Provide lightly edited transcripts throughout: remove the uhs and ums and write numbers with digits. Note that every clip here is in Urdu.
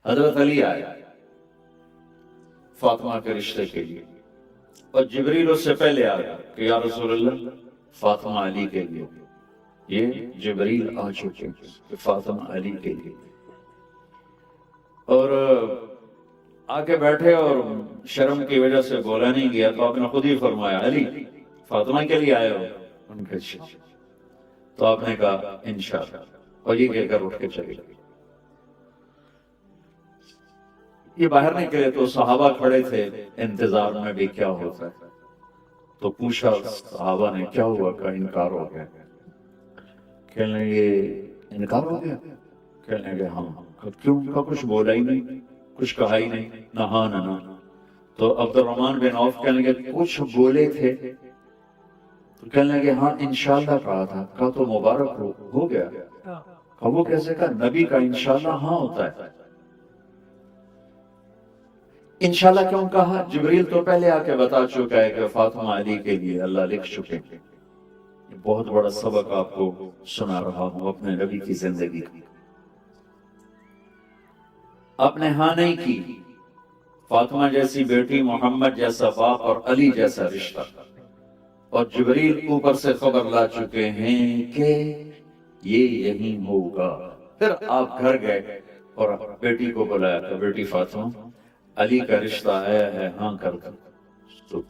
حضرت علی آئے فاطمہ کے رشتے کے لیے، اور جبریل اس سے پہلے آ گیا کہ یا رسول اللہ فاطمہ علی کے لیے، یہ جبریل آ چکے کہ فاطمہ علی کے لیے، اور آ کے بیٹھے اور شرم کی وجہ سے بولا نہیں گیا، تو آپ نے خود ہی فرمایا علی فاطمہ کے لیے آئے ہو؟ ان کے تو آپ نے کہا انشاءاللہ، اور یہ کہہ کر اٹھ کے چلے گئے۔ یہ باہر نکلے تو صحابہ کھڑے تھے انتظار میں بھی کیا ہوتا ہے، تو پوچھا صحابہ نے کیا ہوا؟ کہ انکار ہو گیا۔ کہنے لگے انکار ہو گیا؟ کہنے لگے ہاں۔ کیوں؟ کا کچھ بولا ہی نہیں، کچھ کہا ہی نہیں، نہ ہاں نہ نہ۔ تو عبد الرحمن بن عوف کہنے لگے کچھ بولے تھے؟ تو کہنے لگے ہاں انشاءاللہ کہا تھا۔ کہا تو مبارک ہو گیا۔ کہا وہ کیسے؟ کہا نبی کا انشاءاللہ ہاں ہوتا ہے۔ انشاءاللہ کیوں کہا؟ جبریل تو پہلے آ کے بتا چکا ہے کہ فاطمہ علی کے لیے اللہ لکھ چکے۔ بہت بڑا سبق آپ کو سنا رہا ہوں اپنے نبی کی زندگی کا۔ آپ نے ہاں نہیں کی، فاطمہ جیسی بیٹی، محمد جیسا باپ اور علی جیسا رشتہ، اور جبریل اوپر سے خبر لا چکے ہیں کہ یہ یہی ہوگا۔ پھر آپ گھر گئے اور بیٹی کو بلایا کہ بیٹی فاطمہ علی کا رشتہ آیا ہے، ہاں کر دو۔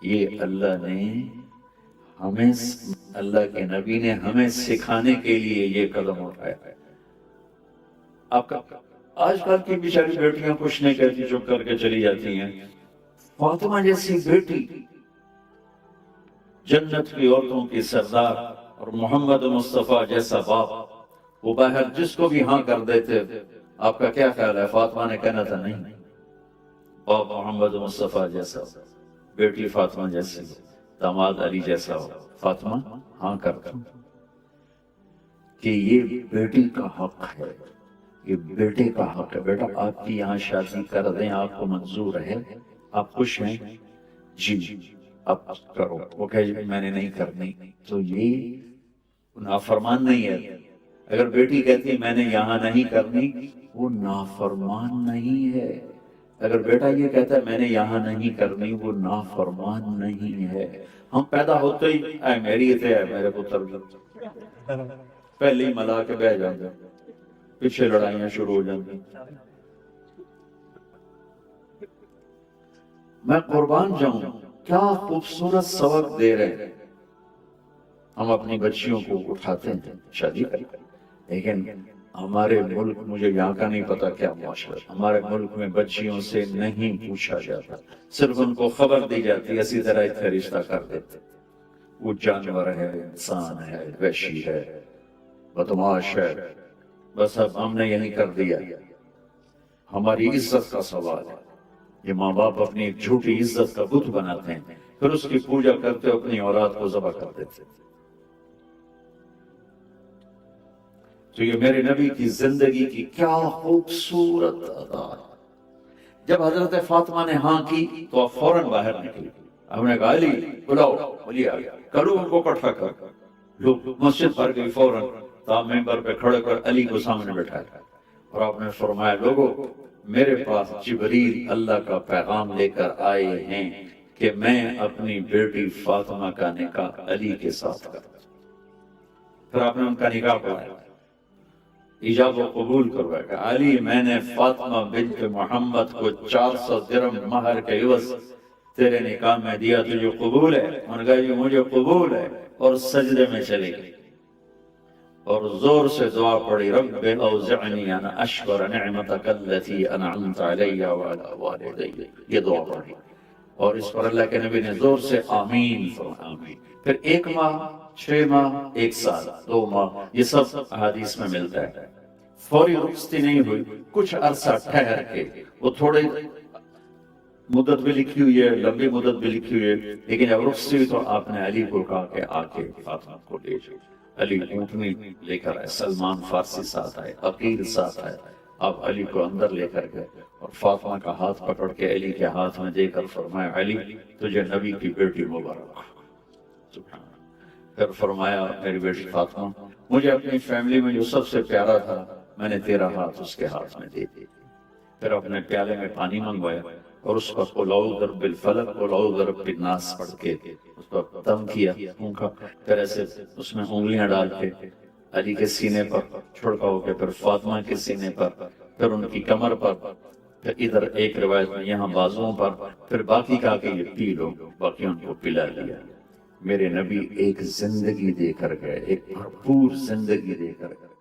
یہ اللہ نے ہمیں، اللہ کے نبی نے ہمیں سکھانے کے لیے یہ قدم اٹھایا ہے۔ آپ کا آج کل کی بیچاری بیٹیاں کچھ نہیں کہتی، چپ کر کے چلی جاتی ہیں۔ فاطمہ جیسی بیٹی، جنت کی عورتوں کی سردار، اور محمد مصطفیٰ جیسا باپ، وہ باہر جس کو بھی ہاں کر دیتے۔ آپ کا کیا خیال ہے؟ فاطمہ نے کہنا تھا نہیں، باپ محمد مصطفیٰ جیسا، بیٹی فاطمہ جیسی، داماد علی جیسا ہو، فاطمہ ہاں کرتا کہ یہ بیٹی کا حق ہے، یہ بیٹے کا حق ہے۔ بیٹا آپ کی یہاں شادی کر دیں، آپ کو منظور ہے، آپ خوش ہیں؟ جی اب کرو۔ وہ کہے میں نے نہیں کرنی، تو یہ نافرمان نہیں ہے۔ اگر بیٹی کہتی میں نے یہاں نہیں کرنی، وہ نافرمان نہیں ہے۔ اگر بیٹا یہ کہتا ہے میں نے یہاں نہیں کرنی، وہ نافرمان نہیں ہے۔ ہم پیدا ہوتے ہی اے میری تے ہے میرے پتر، پہلے ہی ملا کے بہ جاتے، پیچھے لڑائیاں شروع ہو جاتی۔ میں قربان جاؤں، کیا خوبصورت سبق دے رہے ہیں۔ ہم اپنی بچیوں کو اٹھاتے ہیں شادی کرتے، لیکن ہمارے ملک، مجھے یہاں کا نہیں پتا کیا معاشرہ، ہمارے ملک میں بچیوں سے نہیں پوچھا جاتا، صرف ان کو خبر دی جاتی ہے، اسی طرح اتنے رشتہ کر دیتے۔ وہ جانور ہے، انسان ہے، وحشی ہے، بدماش ہے، بس اب ہم نے یہی کر دیا۔ ہماری عزت کا سوال ہے۔ یہ ماں باپ اپنی ایک جھوٹی عزت کا بت بناتے ہیں، پھر اس کی پوجا کرتے اپنی اولاد کو ذبح کر دیتے۔ تو یہ میرے نبی کی زندگی کی کیا خوبصورت ادا ہے۔ جب حضرت فاطمہ نے ہاں کی تو آپ فوراً باہر نکلی۔ ہم نے کہا علی بلاؤ، علی آ گیا، کرو ان کو اکٹھا کر۔ لوگ مسجد پر گئی، فوراً تاب ممبر پہ کھڑے کر علی کو سامنے بٹھایا، اور آپ نے فرمایا لوگوں میرے پاس جبریل اللہ کا پیغام لے کر آئے ہیں کہ میں اپنی بیٹی فاطمہ کا نکاح علی کے ساتھ کروں۔ پھر آپ نے ان کا نکاح پڑھایا، ایجاب و قبول کروایا کہ علی میں نے فاطمہ بنت محمد کو 400 درہم مہر کے عوض تیرے نکاح میں دیا، تجھے قبول ہے؟ انہوں نے کہا جی مجھے قبول ہے، اور سجدے میں چلے گئے اور زور سے دعا پڑھی، رب اوزعنی ان اشکر نعمتک التی انعمت علی وعلی والدی، یہ دعا پڑھی، اور اس پر اللہ کے نبی نے زور سے آمین فرمایا۔ پھر 1 ماہ، 6 ماہ، 1 سال، 2 ماہ، یہ سب احادیث میں ملتا ہے۔ فوری رخصتی نہیں ہوئی، کچھ عرصہ ٹھہر کے، وہ تھوڑے مدت بھی لکھی ہوئی ہے، لمبی مدت بھی لکھی ہوئی ہے، لیکن جب رخصتی ہوئی تو آپ نے علی کو کہا کہ آ کے فاطمہ کو لے جاؤ۔ علی اونٹنی لے کر آئے، سلمان فارسی ساتھ آئے، عقیل ساتھ آئے، آپ علی کو اندر لے کر گئے اور فاطمہ کا ہاتھ پکڑ کے علی کے ہاتھ میں دے کر فرمایا علی تجھے نبی کی بیٹی مبارک۔ پھر فرمایا میری بیٹی فاطمہ، مجھے اپنی فیملی میں جو سب سے پیارا تھا میں نے تیرا ہاتھ اس کے ہاتھ میں دے دی، پھر اپنے پیالے میں پانی منگوایا اور اس پر قل اعوذ برب الفلق قل اعوذ برب الناس پڑھ کے اس پر دم کیا، پھونکا، پھر ایسے اس میں انگلیاں ڈال کے علی کے سینے پر چھڑکاؤ کے، پھر فاطمہ کے سینے پر، پھر ان کی کمر پر، پھر ادھر ایک روایت میں یہاں بازوؤں پر، پھر باقی کہا کہ یہ پی لو، باقی ان کو پلا لیا۔ میرے نبی ایک زندگی دے کر گئے، ایک بھرپور زندگی دے کر گئے۔